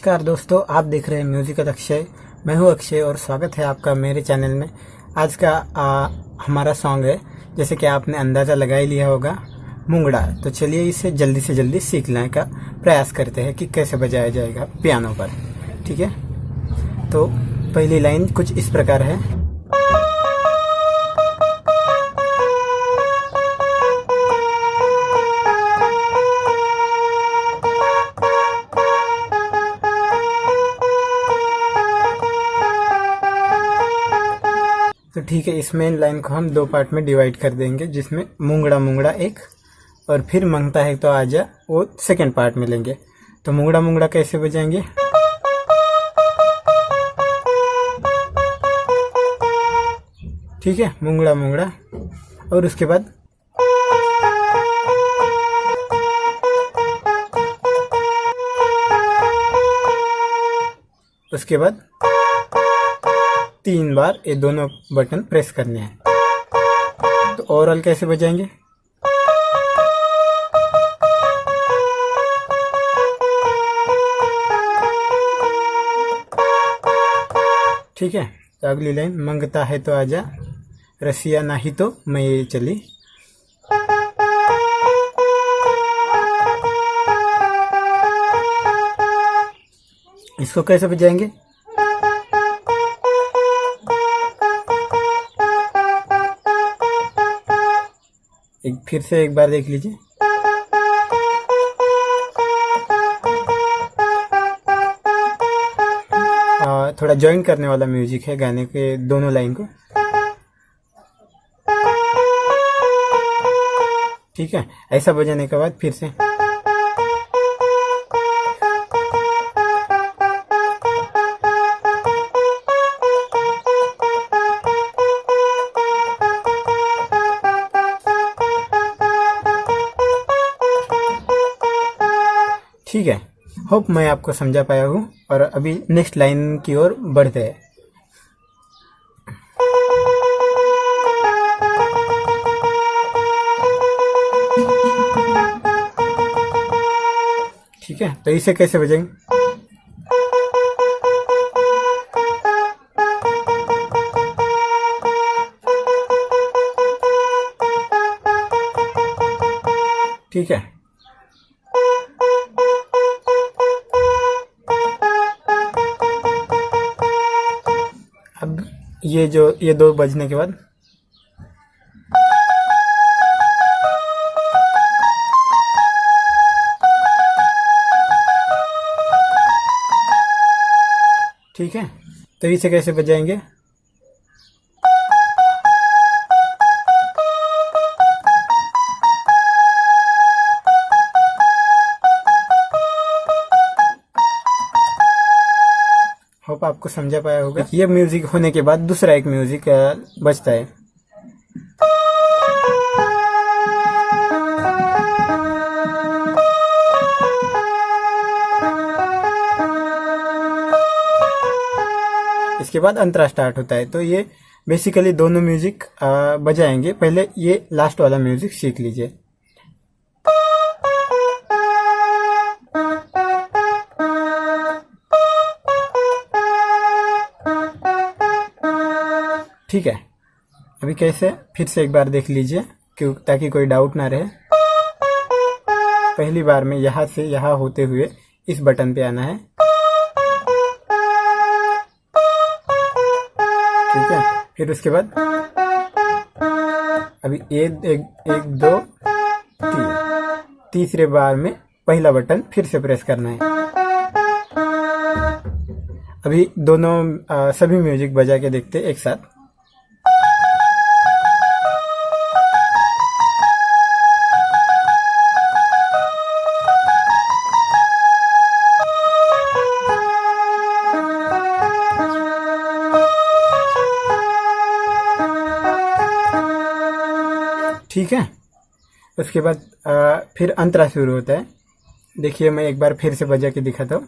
नमस्कार दोस्तों, आप देख रहे हैं म्यूजिकल अक्षय। मैं हूं अक्षय और स्वागत है आपका मेरे चैनल में। आज का हमारा सॉन्ग है, जैसे कि आपने अंदाज़ा लगा ही लिया होगा, मुंगड़ा। तो चलिए इसे जल्दी से जल्दी सीखने का प्रयास करते हैं कि कैसे बजाया जाएगा पियानो पर। ठीक है, तो पहली लाइन कुछ इस प्रकार है। तो ठीक है, इस मेन लाइन को हम दो पार्ट में डिवाइड कर देंगे, जिसमें मुंगड़ा मुंगड़ा एक और फिर मांगता है तो आजा वो सेकंड पार्ट में लेंगे। तो मुंगड़ा मुंगड़ा कैसे बजाएंगे? ठीक है, मुंगड़ा मुंगड़ा, और उसके बाद तीन बार ये दोनों बटन प्रेस करने हैं। तो ओवरऑल कैसे बजाएंगे? ठीक है, तो अगली लाइन, मंगता है तो आजा, रसिया नहीं तो मैं ये चली। इसको कैसे बजाएंगे? फिर से एक बार देख लीजिए। थोड़ा ज्वाइन करने वाला म्यूजिक है गाने के दोनों लाइन को। ठीक है, ऐसा बजाने के बाद फिर से ठीक है। होप मैं आपको समझा पाया हूँ, और अभी नेक्स्ट लाइन की ओर बढ़ते हैं। ठीक है, तो इसे कैसे बजाएंगे? ठीक है, अब ये दो बजने के बाद ठीक है, तो इसे कैसे बजाएंगे? होप आपको समझा पाया होगा। ये म्यूजिक होने के बाद दूसरा एक म्यूजिक बजता है। इसके बाद अंतरा स्टार्ट होता है। तो ये बेसिकली दोनों म्यूजिक बजाएंगे। पहले ये लास्ट वाला म्यूजिक सीख लीजिए। ठीक है, अभी कैसे फिर से एक बार देख लीजिए, क्यों, ताकि कोई डाउट ना रहे। पहली बार में यहाँ से यहाँ होते हुए इस बटन पे आना है। ठीक है, फिर उसके बाद अभी एक दो तीन, तीसरे बार में पहला बटन फिर से प्रेस करना है। अभी दोनों सभी म्यूजिक बजा के देखते एक साथ। ठीक है, उसके बाद फिर अंतरा शुरू होता है। देखिए, मैं एक बार फिर से बजा के दिखाता हूँ।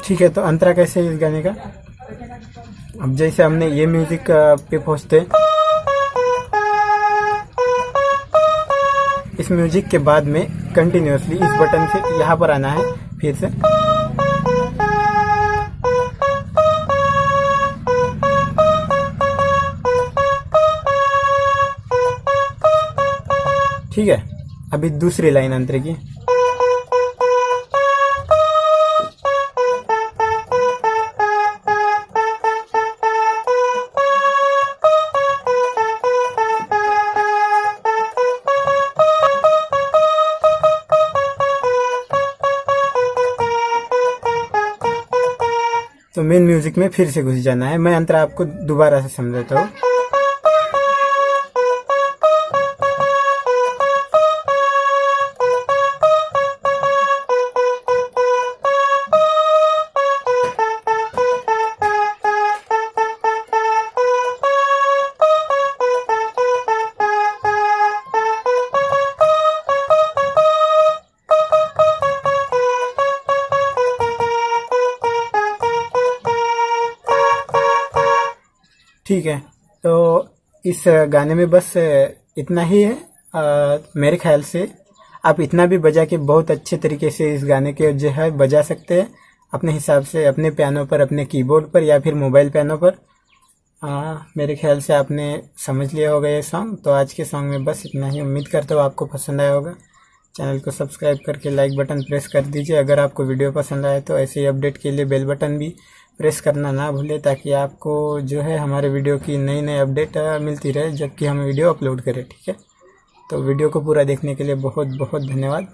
ठीक है, तो अंतरा कैसे है इस गाने का? अब जैसे हमने ये म्यूजिक पे पहुंचते, इस म्यूजिक के बाद में कंटिन्यूसली इस बटन से यहाँ पर आना है फिर से। ठीक है, अभी दूसरी लाइन अंतरे की। तो मेन म्यूजिक में फिर से घुस जाना है। मैं अंतरा आपको दोबारा से समझाता हूँ। ठीक है, तो इस गाने में बस इतना ही है। मेरे ख्याल से आप इतना भी बजा के बहुत अच्छे तरीके से इस गाने के जो है बजा सकते हैं अपने हिसाब से, अपने पियानो पर, अपने कीबोर्ड पर या फिर मोबाइल पियानो पर। मेरे ख्याल से आपने समझ लिया होगा ये सॉन्ग। तो आज के सॉन्ग में बस इतना ही। उम्मीद करता हूँ आपको पसंद आया होगा। चैनल को सब्सक्राइब करके लाइक बटन प्रेस कर दीजिए। अगर आपको वीडियो पसंद आए तो ऐसे ही अपडेट के लिए बेल बटन भी प्रेस करना ना भूलें, ताकि आपको जो है हमारे वीडियो की नई नई अपडेट मिलती रहे जबकि हम वीडियो अपलोड करें। ठीक है, तो वीडियो को पूरा देखने के लिए बहुत बहुत धन्यवाद।